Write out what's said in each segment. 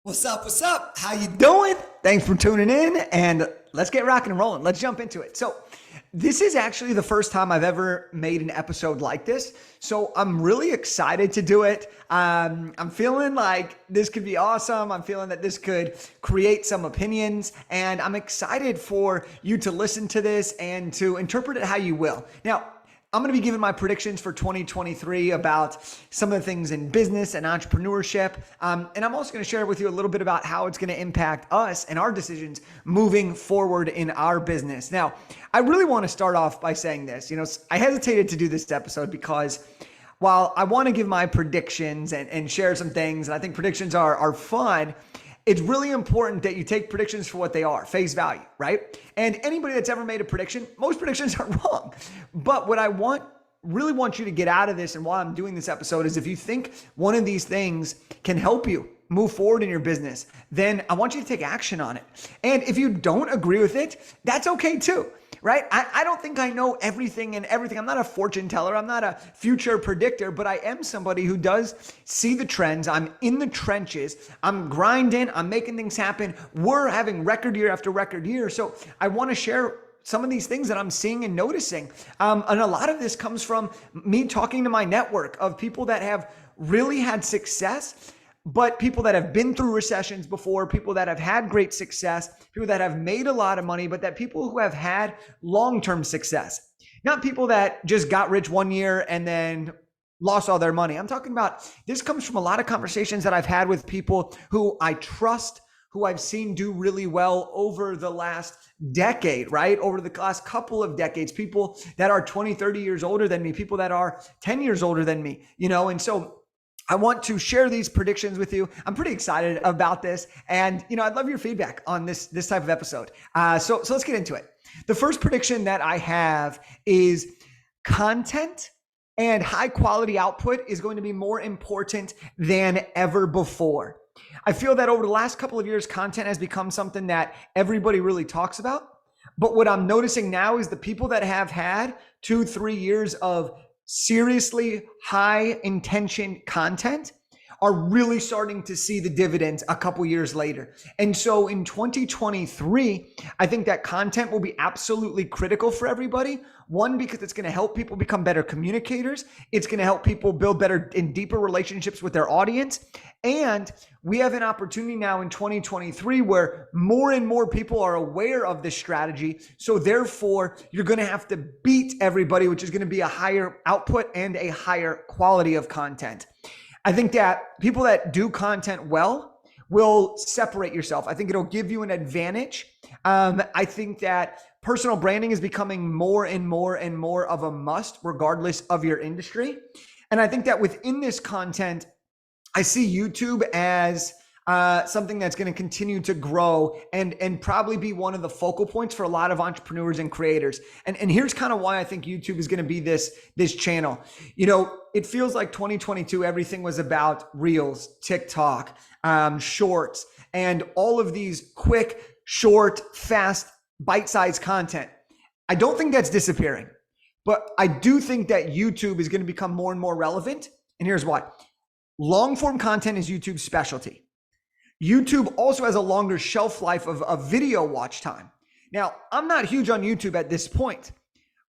What's up? What's up? How you doing? Thanks for tuning in, and let's get rocking and rolling. Let's jump into it. So this is actually the first time I've ever made an episode like this. So I'm really excited to do it. I'm feeling like this could be awesome. I'm feeling that this could create some opinions, and I'm excited for you to listen to this and to interpret it how you will. Now, I'm going to be giving my predictions for 2023 about some of the things in business and entrepreneurship. And I'm also going to share with you a little bit about how it's going to impact us and our decisions moving forward in our business. Now, I really want to start off by saying this. I hesitated to do this episode because while I want to give my predictions and share some things, and I think predictions are fun, it's really important that you take predictions for what they are, face value, right? And anybody that's ever made a prediction, most predictions are wrong. But what I really want you to get out of this, and why I'm doing this episode, is if you think one of these things can help you move forward in your business, then I want you to take action on it. And if you don't agree with it, that's okay too. Right? I don't think I know everything and everything. I'm not a fortune teller. I'm not a future predictor, but I am somebody who does see the trends. I'm in the trenches. I'm grinding. I'm making things happen. We're having record year after record year. So I want to share some of these things that I'm seeing and noticing. And a lot of this comes from me talking to my network of people that have really had success, but people that have been through recessions before, people that have had great success, people that have made a lot of money, but that people who have had long-term success, not people that just got rich one year and then lost all their money. I'm talking about, this comes from a lot of conversations that I've had with people who I trust, who I've seen do really well over the last decade, right? Over the last couple of decades, people that are 20, 30 years older than me, people that are 10 years older than me, and so I want to share these predictions with you. I'm pretty excited about this. And, I'd love your feedback on this type of episode. So let's get into it. The first prediction that I have is content and high quality output is going to be more important than ever before. I feel that over the last couple of years, content has become something that everybody really talks about. But what I'm noticing now is the people that have had 2-3 years of seriously high intention content are really starting to see the dividends a couple years later. And so in 2023, I think that content will be absolutely critical for everybody. One, because it's going to help people become better communicators. It's going to help people build better and deeper relationships with their audience. And we have an opportunity now in 2023 where more and more people are aware of this strategy. So therefore, you're going to have to beat everybody, which is going to be a higher output and a higher quality of content. I think that people that do content well will separate yourself. I think it'll give you an advantage. I think that personal branding is becoming more and more and more of a must, regardless of your industry. And I think that within this content, I see YouTube as something that's going to continue to grow and probably be one of the focal points for a lot of entrepreneurs and creators. And here's kind of why I think YouTube is going to be this channel. It feels like 2022, everything was about Reels, TikTok, Shorts, and all of these quick, short, fast, bite-sized content. I don't think that's disappearing, but I do think that YouTube is going to become more and more relevant. And here's why. Long-form content is YouTube's specialty. YouTube also has a longer shelf life of video watch time. Now, I'm not huge on YouTube at this point,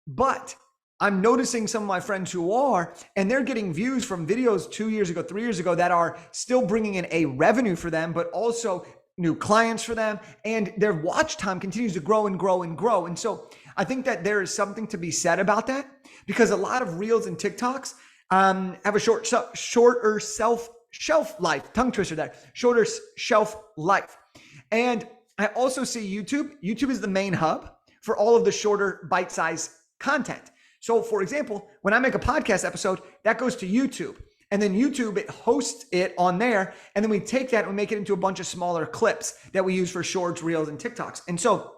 but I'm noticing some of my friends who are, and they're getting views from videos 2 years ago, 3 years ago that are still bringing in a revenue for them, but also new clients for them. And their watch time continues to grow and grow and grow. And so I think that there is something to be said about that, because a lot of Reels and TikToks have a shorter shelf life, tongue twister there, shorter shelf life. And I also see YouTube is the main hub for all of the shorter bite-sized content. So for example, when I make a podcast episode, that goes to YouTube, and then YouTube, it hosts it on there. And then we take that and we make it into a bunch of smaller clips that we use for shorts, Reels, and TikToks. And so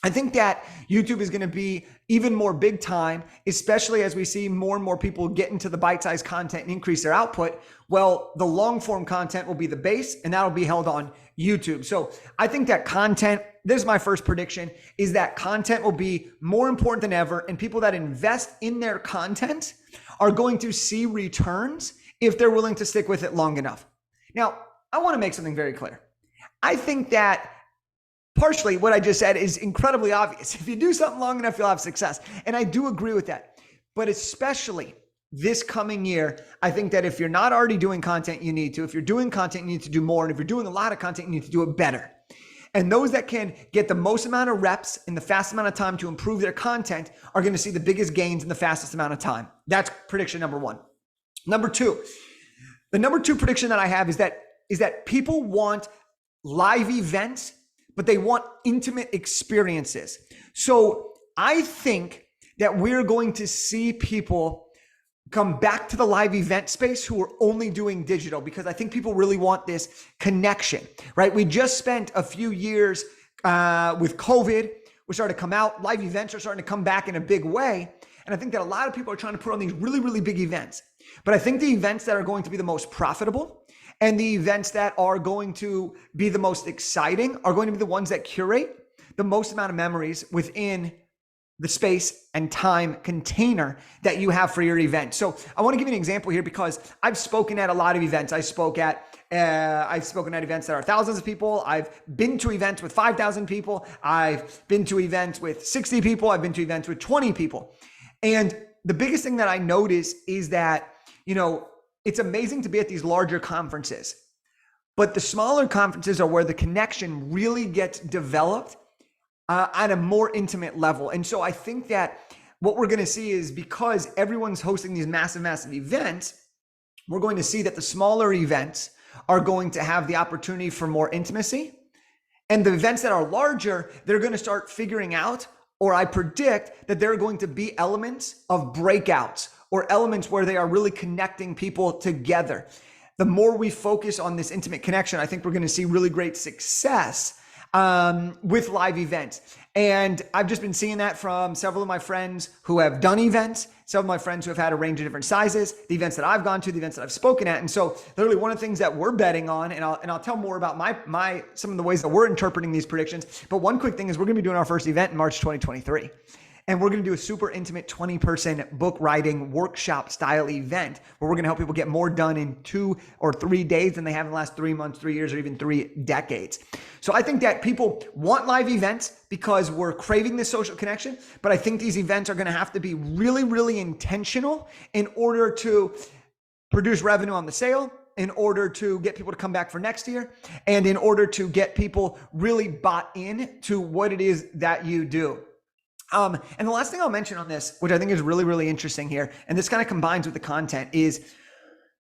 I think that YouTube is going to be even more big time, especially as we see more and more people get into the bite-sized content and increase their output. Well, the long-form content will be the base, and that'll be held on YouTube. So I think that content, this is my first prediction, is that content will be more important than ever, and people that invest in their content are going to see returns if they're willing to stick with it long enough. Now, I want to make something very clear. I think that partially what I just said is incredibly obvious. If you do something long enough, you'll have success. And I do agree with that. But especially this coming year, I think that if you're not already doing content, you need to. If you're doing content, you need to do more. And if you're doing a lot of content, you need to do it better. And those that can get the most amount of reps in the fastest amount of time to improve their content are going to see the biggest gains in the fastest amount of time. That's prediction number one. Number two, the number two prediction that I have is that people want live events, but they want intimate experiences. So I think that we're going to see people come back to the live event space who are only doing digital, because I think people really want this connection, right? We just spent a few years with COVID. We're starting to come out. Live events are starting to come back in a big way. And I think that a lot of people are trying to put on these really, really big events. But I think the events that are going to be the most profitable and the events that are going to be the most exciting are going to be the ones that curate the most amount of memories within the space and time container that you have for your event. So I want to give you an example here, because I've spoken at a lot of events. I've spoken at events that are thousands of people. I've been to events with 5,000 people. I've been to events with 60 people. I've been to events with 20 people. And the biggest thing that I notice is that, it's amazing to be at these larger conferences, but the smaller conferences are where the connection really gets developed at a more intimate level. And so I think that what we're going to see is, because everyone's hosting these massive, massive events, we're going to see that the smaller events are going to have the opportunity for more intimacy. And the events that are larger, they're going to start figuring out, or I predict that there are going to be elements of breakouts or elements where they are really connecting people together. The more we focus on this intimate connection, I think we're going to see really great success with live events. And I've just been seeing that from several of my friends who have done events, some of my friends who have had a range of different sizes, the events that I've gone to, the events that I've spoken at. And so literally one of the things that we're betting on, and I'll tell more about my some of the ways that we're interpreting these predictions. But one quick thing is, we're going to be doing our first event in March 2023. And we're going to do a super intimate 20-person book writing workshop style event where we're going to help people get more done in 2 or 3 days than they have in the last 3 months, 3 years, or even 3 decades. So I think that people want live events because we're craving this social connection, but I think these events are going to have to be really, really intentional in order to produce revenue on the sale, in order to get people to come back for next year, and in order to get people really bought in to what it is that you do. And the last thing I'll mention on this, which I think is really, really interesting here, and this kind of combines with the content, is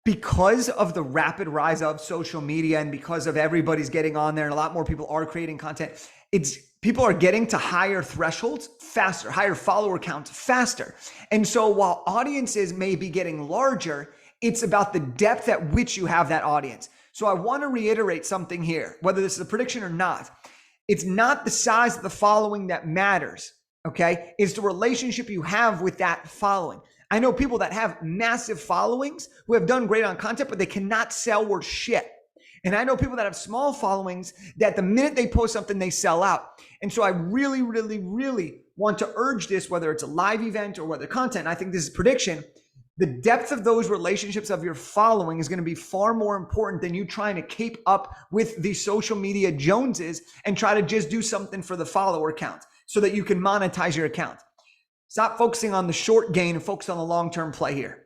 because of the rapid rise of social media and because of everybody's getting on there and a lot more people are creating content, people are getting to higher thresholds faster, higher follower counts faster. And so while audiences may be getting larger, it's about the depth at which you have that audience. So I want to reiterate something here, whether this is a prediction or not. It's not the size of the following that matters. Okay, it's the relationship you have with that following. I know people that have massive followings who have done great on content, but they cannot sell worth shit. And I know people that have small followings that the minute they post something, they sell out. And so I really, really, really want to urge this, whether it's a live event or whether content. I think this is prediction. The depth of those relationships of your following is going to be far more important than you trying to keep up with the social media Joneses and try to just do something for the follower count so that you can monetize your account. Stop focusing on the short gain and focus on the long-term play here.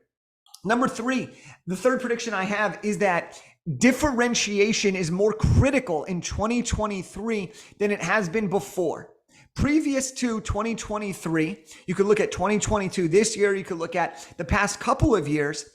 Number 3, the third prediction I have is that differentiation is more critical in 2023 than it has been before. Previous to 2023, you could look at 2022 this year, you could look at the past couple of years,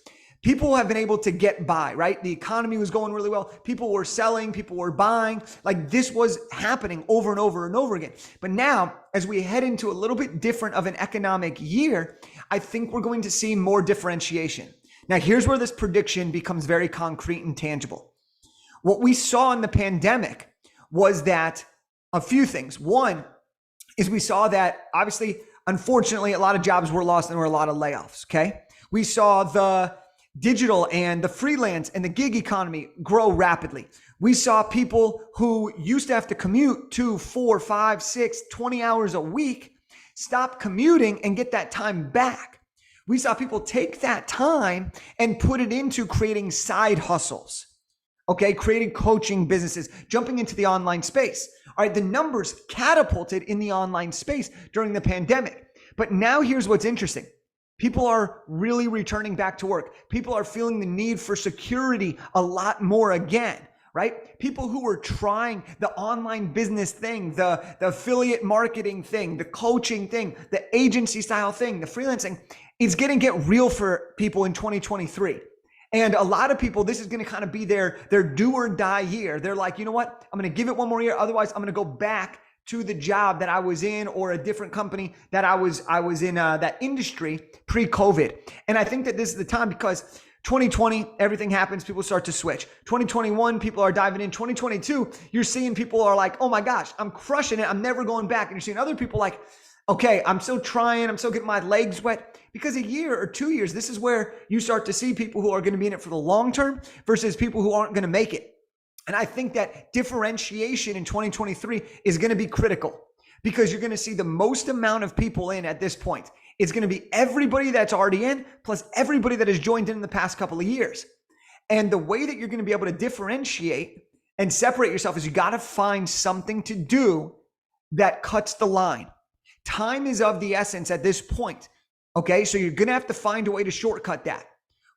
people have been able to get by, right? The economy was going really well. People were selling, people were buying. Like this was happening over and over and over again. But now, as we head into a little bit different of an economic year, I think we're going to see more differentiation. Now, here's where this prediction becomes very concrete and tangible. What we saw in the pandemic was that a few things. One is we saw that obviously, unfortunately, a lot of jobs were lost and there were a lot of layoffs, okay? We saw the digital and the freelance and the gig economy grow rapidly. We saw people who used to have to commute 2, 4, 5, 6, 20 hours a week stop commuting and get that time back. We saw people take that time and put it into creating side hustles. okay, creating coaching businesses, jumping into the online space. All right, the numbers catapulted in the online space during the pandemic. But now here's what's interesting. People are really returning back to work. People are feeling the need for security a lot more again, right? People who were trying the online business thing, the affiliate marketing thing, the coaching thing, the agency style thing, the freelancing, it's going to get real for people in 2023. And a lot of people, this is going to kind of be their do or die year. They're like, you know what? I'm going to give it one more year. Otherwise, I'm going to go back to the job that I was in or a different company that I was in that industry pre-COVID. And I think that this is the time because 2020, everything happens. People start to switch. 2021, people are diving in. 2022, you're seeing people are like, oh my gosh, I'm crushing it. I'm never going back. And you're seeing other people like, okay, I'm still trying. I'm still getting my legs wet. Because a year or 2 years, this is where you start to see people who are going to be in it for the long term versus people who aren't going to make it. And I think that differentiation in 2023 is going to be critical because you're going to see the most amount of people in at this point. It's going to be everybody that's already in plus everybody that has joined in the past couple of years. And the way that you're going to be able to differentiate and separate yourself is you got to find something to do that cuts the line. Time is of the essence at this point. Okay, so you're going to have to find a way to shortcut that,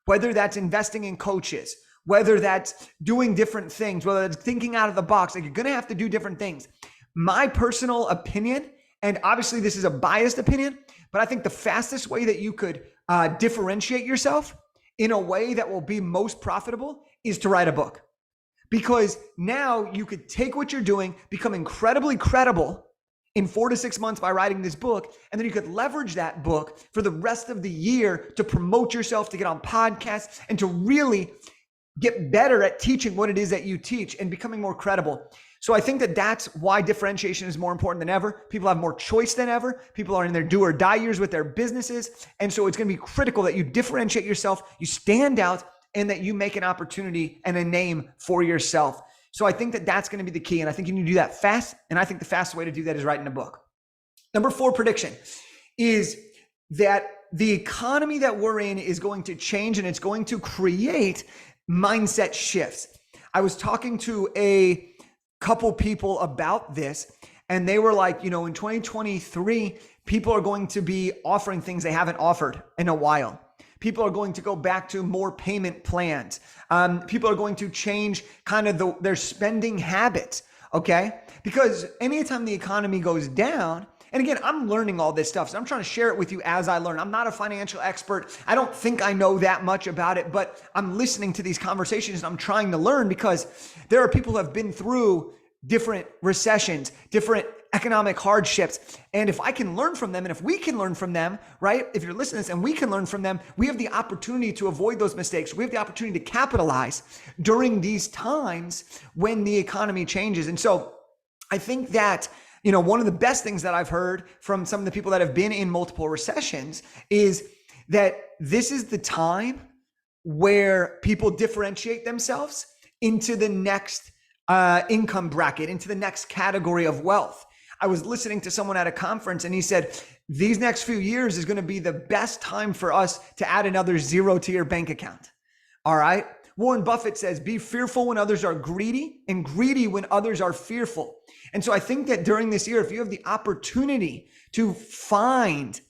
whether that's investing in coaches, whether that's doing different things, whether it's thinking out of the box. Like, you're going to have to do different things. My personal opinion, and obviously this is a biased opinion, but I think the fastest way that you could differentiate yourself in a way that will be most profitable is to write a book. Because now you could take what you're doing, become incredibly credible in 4 to 6 months by writing this book, and then you could leverage that book for the rest of the year to promote yourself, to get on podcasts, and to really get better at teaching what it is that you teach and becoming more credible. So I think that that's why differentiation is more important than ever. People have more choice than ever. People are in their do or die years with their businesses. And so it's going to be critical that you differentiate yourself, you stand out, and that you make an opportunity and a name for yourself. So I think that that's going to be the key. And I think you need to do that fast. And I think the fastest way to do that is writing a book. Number 4 prediction is that the economy that we're in is going to change and it's going to create mindset shifts. I was talking to a couple people about this, and they were like, you know, in 2023, people are going to be offering things they haven't offered in a while. People are going to go back to more payment plans. People are going to change kind of their spending habits, okay? Because anytime the economy goes down, and again, I'm learning all this stuff, so I'm trying to share it with you as I learn. I'm not a financial expert. I don't think I know that much about it, but I'm listening to these conversations and I'm trying to learn because there are people who have been through different recessions, different economic hardships. And if I can learn from them, and if we can learn from them, right? If you're listening to this and we can learn from them, we have the opportunity to avoid those mistakes. We have the opportunity to capitalize during these times when the economy changes. And so I think that, you know, one of the best things that I've heard from some of the people that have been in multiple recessions is that this is the time where people differentiate themselves into the next income bracket, into the next category of wealth. I was listening to someone at a conference and he said, these next few years is going to be the best time for us to add another zero to your bank account. All right. Warren Buffett says, be fearful when others are greedy and greedy when others are fearful. And so I think that during this year, if you have the opportunity to find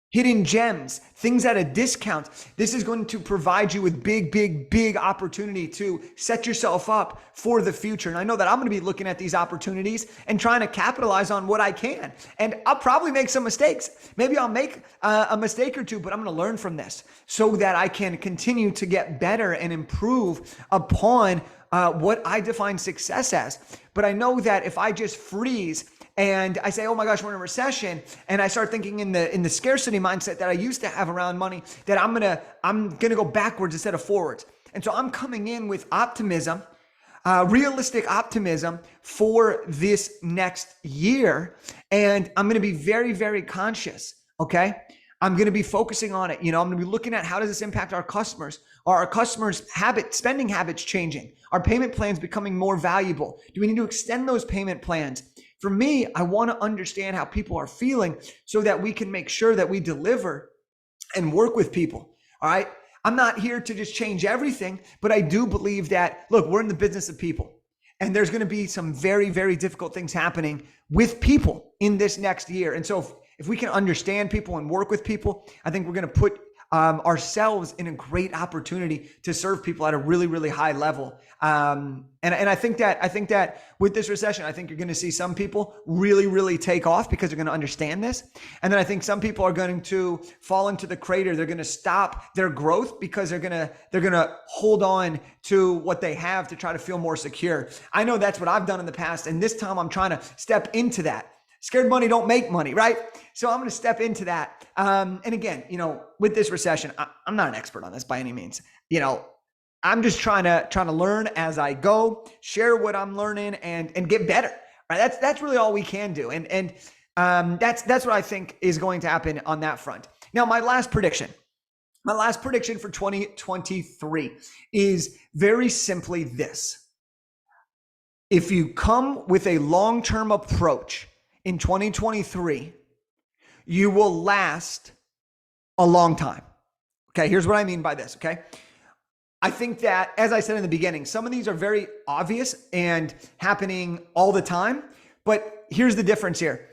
hidden gems, things at a discount, this is going to provide you with big opportunity to set yourself up for the future. And I know that I'm going to be looking at these opportunities and trying to capitalize on what I can. And I'll probably make some mistakes. Maybe I'll make a mistake or two, but I'm going to learn from this so that I can continue to get better and improve upon what I define success as. But I know that if I just freeze and I say, oh my gosh, we're in a recession, and I start thinking in the scarcity mindset that I used to have around money, that I'm gonna go backwards instead of forwards. And so I'm coming in with optimism, realistic optimism for this next year, and I'm gonna be very conscious. Okay, I'm gonna be focusing on it. You know, I'm gonna be looking at how does this impact our customers? Are our customers' spending habits changing? Are payment plans becoming more valuable? Do we need to extend those payment plans? For me, I want to understand how people are feeling so that we can make sure that we deliver and work with people. All right. I'm not here to just change everything, but I do believe that, look, we're in the business of people. And there's going to be some very, very difficult things happening with people in this next year. And so if we can understand people and work with people, I think we're going to put ourselves in a great opportunity to serve people at a really, really high level. And I think that with this recession, I think you're going to see some people really, really take off because they're going to understand this. And then I think some people are going to fall into the crater. They're going to stop their growth because they're going to hold on to what they have to try to feel more secure. I know that's what I've done in the past. And this time I'm trying to step into that. Scared money don't make money, right? So I'm going to step into that. And again, with this recession, I'm not an expert on this by any means. I'm just trying to learn as I go, share what I'm learning, and get better. Right? That's really all we can do. And that's what I think is going to happen on that front. Now, my last prediction for 2023 is very simply this: if you come with a long-term approach in 2023, you will last a long time. Okay, here's what I mean by this, okay? I think that, as I said in the beginning, some of these are very obvious and happening all the time, but here's the difference here.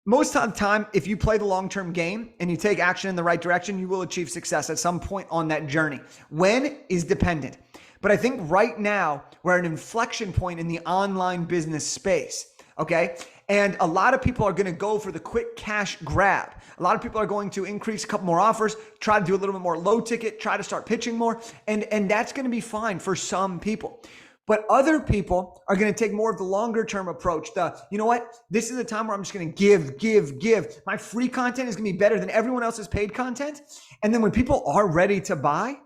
Most of the time, if you play the long-term game and you take action in the right direction, you will achieve success at some point on that journey. When is dependent. But I think right now, we're at an inflection point in the online business space, okay? And a lot of people are going to go for the quick cash grab. A lot of people are going to increase a couple more offers, try to do a little bit more low ticket, try to start pitching more. And that's going to be fine for some people. But other people are going to take more of the longer term approach. You know what? This is the time where I'm just going to give. My free content is going to be better than everyone else's paid content. And then when people are ready to buy,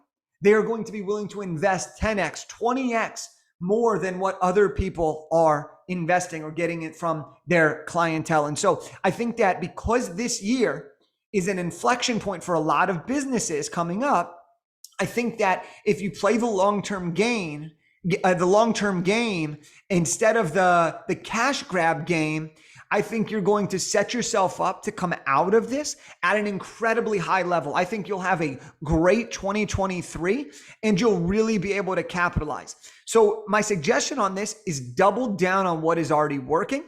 they are going to be willing to invest 10x, 20x more than what other people are investing or getting it from their clientele. And so I think that because this year is an inflection point for a lot of businesses coming up, I think that if you play the long-term game instead of the cash grab game, I think you're going to set yourself up to come out of this at an incredibly high level. I think you'll have a great 2023 and you'll really be able to capitalize. So my suggestion on this is double down on what is already working.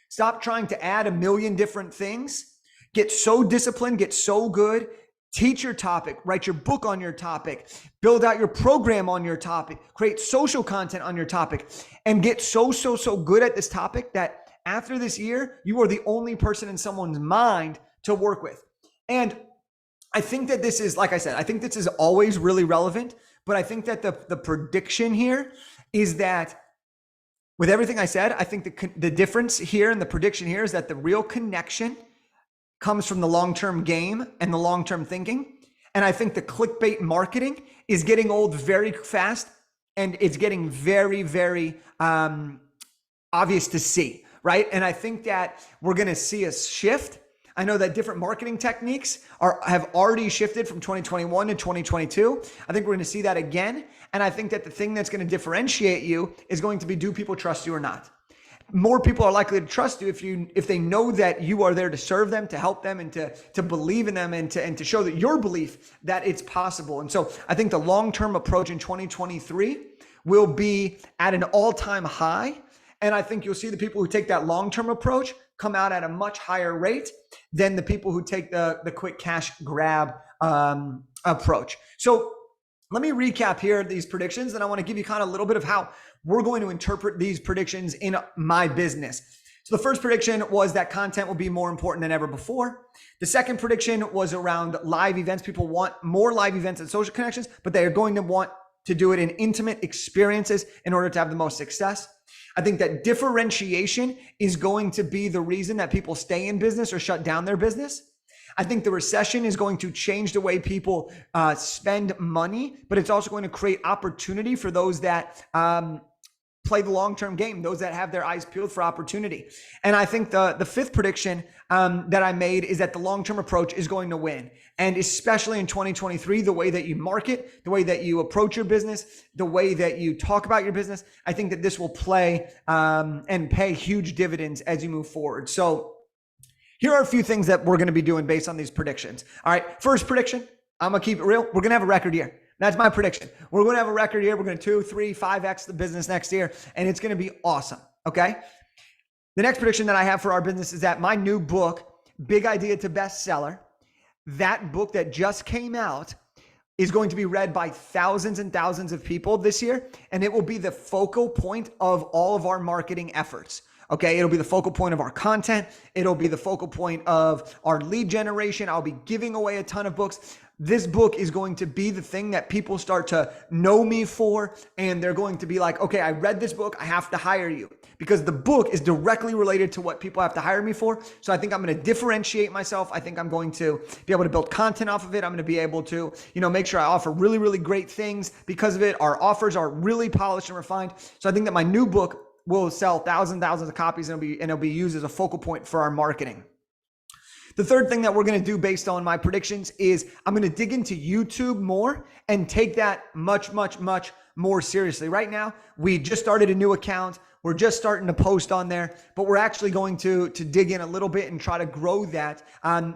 Stop trying to add a million different things. Get so disciplined, get so good. Teach your topic, write your book on your topic, build out your program on your topic, create social content on your topic, and get so good at this topic that after this year, you are the only person in someone's mind to work with. And I think that this is, like I said, I think this is always really relevant, but I think that the prediction here is that with everything I said, I think the difference here and the prediction here is that the real connection comes from the long-term game and the long-term thinking. And I think the clickbait marketing is getting old very fast and it's getting very, very obvious to see. Right. And I think that we're going to see a shift. I know that different marketing techniques have already shifted from 2021 to 2022. I think we're going to see that again. And I think that the thing that's going to differentiate you is going to be, do people trust you or not? More people are likely to trust you if they know that you are there to serve them, to help them, and to believe in them, and to show that your belief that it's possible. And so I think the long-term approach in 2023 will be at an all-time high. And I think you'll see the people who take that long-term approach come out at a much higher rate than the people who take the quick cash grab approach. So let me recap here these predictions, and I want to give you kind of a little bit of how we're going to interpret these predictions in my business. So the first prediction was that content will be more important than ever before. The second prediction was around live events. People want more live events and social connections, but they are going to want to do it in intimate experiences in order to have the most success. I think that differentiation is going to be the reason that people stay in business or shut down their business. I think the recession is going to change the way people spend money, but it's also going to create opportunity for those that play the long-term game, those that have their eyes peeled for opportunity. And I think the fifth prediction that I made is that the long-term approach is going to win. And especially in 2023, the way that you market, the way that you approach your business, the way that you talk about your business, I think that this will play and pay huge dividends as you move forward. So here are a few things that we're going to be doing based on these predictions. All right, first prediction, I'm going to keep it real. We're going to have a record year. That's my prediction. We're going to have a record year. We're going to 2, 3, 5x the business next year, and it's going to be awesome. Okay. The next prediction that I have for our business is that my new book, Big Idea to Bestseller, that book that just came out, is going to be read by thousands and thousands of people this year, and it will be the focal point of all of our marketing efforts. Okay, it'll be the focal point of our content. It'll be the focal point of our lead generation. I'll be giving away a ton of books. This book is going to be the thing that people start to know me for, and they're going to be like, okay, I read this book, I have to hire you, because the book is directly related to what people have to hire me for. So I think I'm going to differentiate myself. I think I'm going to be able to build content off of it. I'm going to be able to, make sure I offer really, really great things because of it. Our offers are really polished and refined. So I think that my new book will sell thousands of copies, and it'll be used as a focal point for our marketing. The third thing that we're going to do based on my predictions is I'm going to dig into YouTube more and take that much, much, much more seriously. Right now, we just started a new account. We're just starting to post on there, but we're actually going to dig in a little bit and try to grow that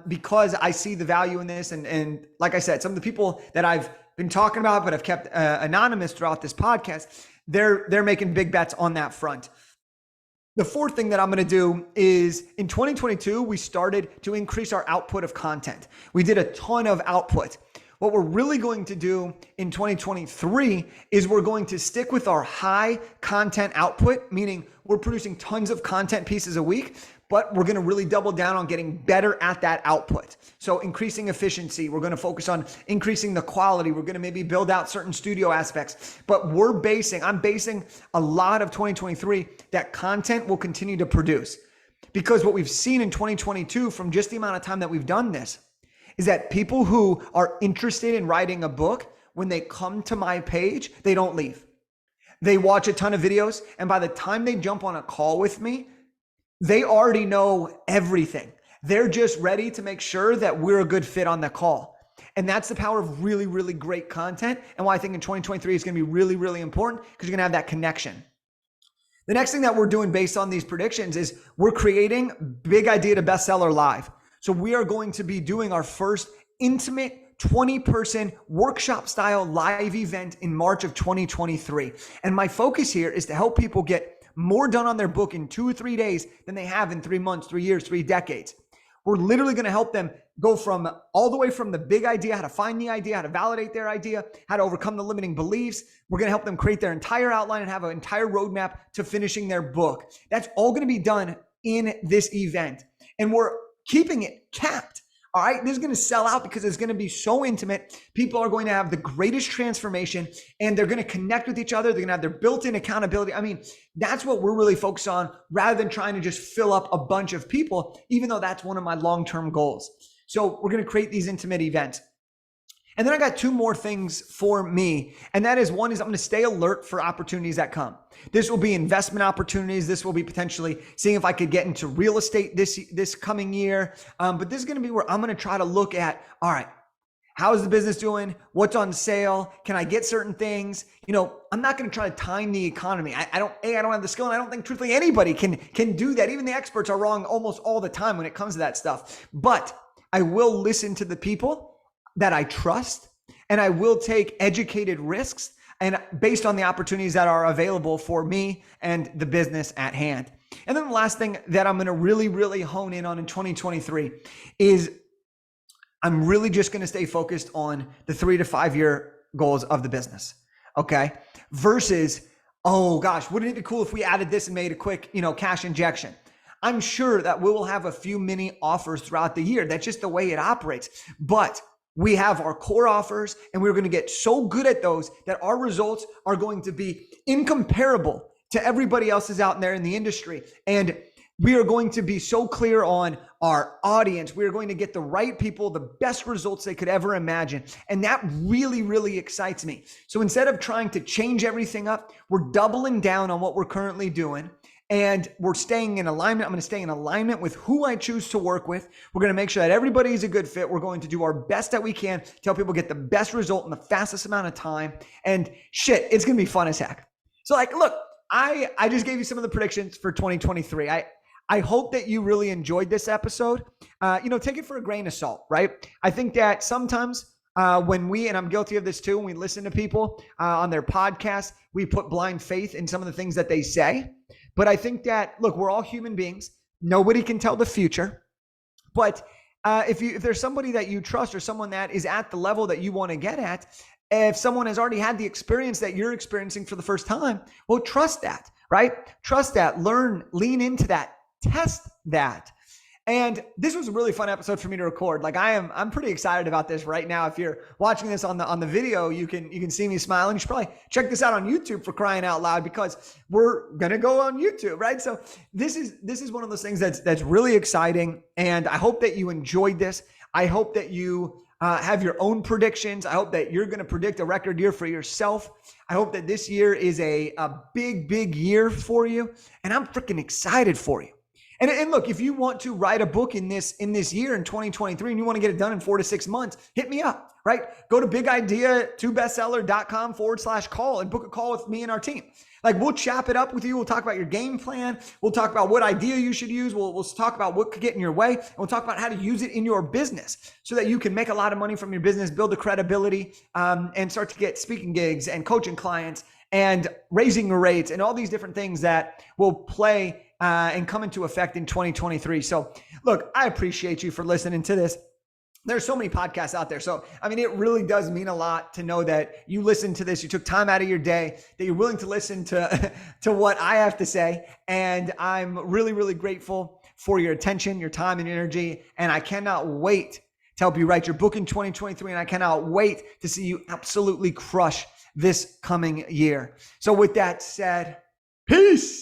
because I see the value in this. And like I said, some of the people that I've been talking about but have kept anonymous throughout this podcast, they're making big bets on that front. The fourth thing that I'm going to do is in 2022, we started to increase our output of content. We did a ton of output. What we're really going to do in 2023 is we're going to stick with our high content output, meaning we're producing tons of content pieces a week, but we're going to really double down on getting better at that output. So increasing efficiency, we're going to focus on increasing the quality. We're going to maybe build out certain studio aspects, but I'm basing a lot of 2023 that content will continue to produce, because what we've seen in 2022 from just the amount of time that we've done this is that people who are interested in writing a book, when they come to my page, they don't leave. They watch a ton of videos, and by the time they jump on a call with me, they already know everything. They're just ready to make sure that we're a good fit on the call. And that's the power of really, really great content, and why I think in 2023 is going to be really, really important, because you're going to have that connection. The next thing that we're doing based on these predictions is we're creating Big Idea to Bestseller Live. So we are going to be doing our first intimate 20-person workshop style live event in March of 2023. And my focus here is to help people get more done on their book in 2 or 3 days than they have in 3 months, 3 years, 3 decades. We're literally going to help them go from all the way from the big idea, how to find the idea, how to validate their idea, how to overcome the limiting beliefs. We're going to help them create their entire outline and have an entire roadmap to finishing their book. That's all going to be done in this event. And we're keeping it capped. All right, this is going to sell out because it's going to be so intimate. People are going to have the greatest transformation, and they're going to connect with each other. They're going to have their built-in accountability. I mean, that's what we're really focused on, rather than trying to just fill up a bunch of people, even though that's one of my long-term goals. So we're going to create these intimate events. And then I got 2 more things for me. And that is, one is I'm going to stay alert for opportunities that come. This will be investment opportunities. This will be potentially seeing if I could get into real estate this coming year. But this is going to be where I'm going to try to look at, all right, how is the business doing? What's on sale? Can I get certain things? I'm not going to try to time the economy. I don't have the skill, and I don't think truthfully anybody can do that. Even the experts are wrong almost all the time when it comes to that stuff. But I will listen to the people that I trust, and I will take educated risks and based on the opportunities that are available for me and the business at hand. And then the last thing that I'm going to really, really hone in on in 2023 is I'm really just going to stay focused on the 3 to 5 year goals of the business. Okay. Versus, oh gosh, wouldn't it be cool if we added this and made a quick, cash injection? I'm sure that we will have a few mini offers throughout the year. That's just the way it operates. But we have our core offers, and we're going to get so good at those that our results are going to be incomparable to everybody else's out there in the industry. And we are going to be so clear on our audience. We are going to get the right people, the best results they could ever imagine. And that really, really excites me. So instead of trying to change everything up, we're doubling down on what we're currently doing. And we're staying in alignment. I'm going to stay in alignment with who I choose to work with. We're going to make sure that everybody is a good fit. We're going to do our best that we can to help people get the best result in the fastest amount of time. And shit, it's going to be fun as heck. So look, I just gave you some of the predictions for 2023. I hope that you really enjoyed this episode. Take it for a grain of salt, right? I think that sometimes when we, and I'm guilty of this too, when we listen to people on their podcasts, we put blind faith in some of the things that they say. But I think that, look, we're all human beings. Nobody can tell the future. But if there's somebody that you trust or someone that is at the level that you want to get at, if someone has already had the experience that you're experiencing for the first time, well, trust that, right? Trust that, learn, lean into that, test that. And this was a really fun episode for me to record. Like I'm pretty excited about this right now. If you're watching this on the video, you can see me smiling. You should probably check this out on YouTube, for crying out loud, because we're gonna go on YouTube, right? So this is one of those things that's really exciting, and I hope that you enjoyed this. I hope that you have your own predictions. I hope that you're gonna predict a record year for yourself. I hope that this year is a big year for you, and I'm freaking excited for you. And look, if you want to write a book in this year in 2023 and you want to get it done in 4 to 6 months, hit me up, right? Go to bigidea2bestseller.com/call and book a call with me and our team. Like, we'll chop it up with you. We'll talk about your game plan. We'll talk about what idea you should use. We'll talk about what could get in your way. And we'll talk about how to use it in your business so that you can make a lot of money from your business, build the credibility, and start to get speaking gigs and coaching clients and raising your rates and all these different things that will play and come into effect in 2023. So look, I appreciate you for listening to this. There's so many podcasts out there. So, I mean, it really does mean a lot to know that you listen to this, you took time out of your day, that you're willing to listen to what I have to say. And I'm really grateful for your attention, your time and energy. And I cannot wait to help you write your book in 2023. And I cannot wait to see you absolutely crush this coming year. So with that said, peace.